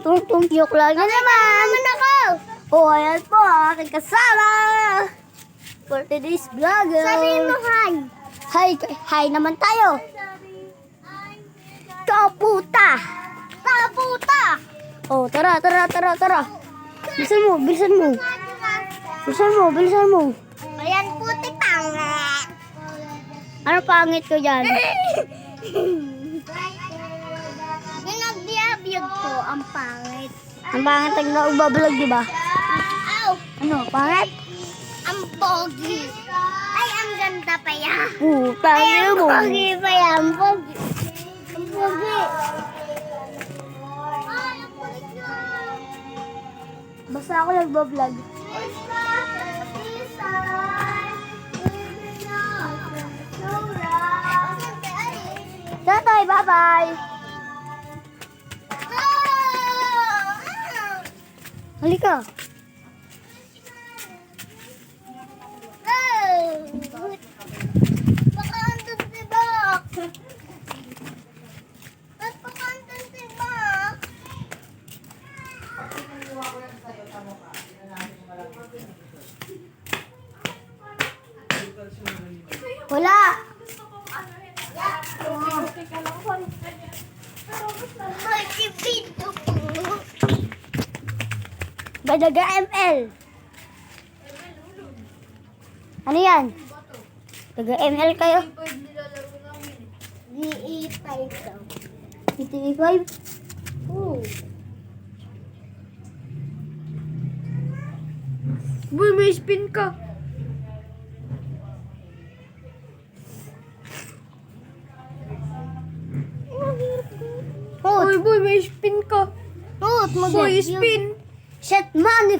Tung joke lang yan naman ako. Oh, ayan po ang aking kasama. For today's vlog. Sabihin mo hi. Hi naman tayo. Kaputa. Kaputa. Oh, tara. Bilisan mo. Ayan puti pangit. Ano pangit ko dyan? Yung nagbiyabiyag ko, ang pangit. Ang pangit ang nagbablog, di ba? Ow! Ano, pangit? Ang pogi. Ay, ang ganda pa yan. Puta, Ay, ang mo. pogi pa yan. Ang pogi. Ang pogi. Ay, ang kulit niya. Basta ako nagbablog. Tatay, bye-bye. Halika. Baka andun si Bak. Ba't baka andun si Bak? Wala. Magkipito po. Badaga ML. Ano yan? Taga ML kayo? Di-itay ka. GTA5? Oo. Boy, may spin ka. Boy, may spin ka. Oo, Boy, spin. Set money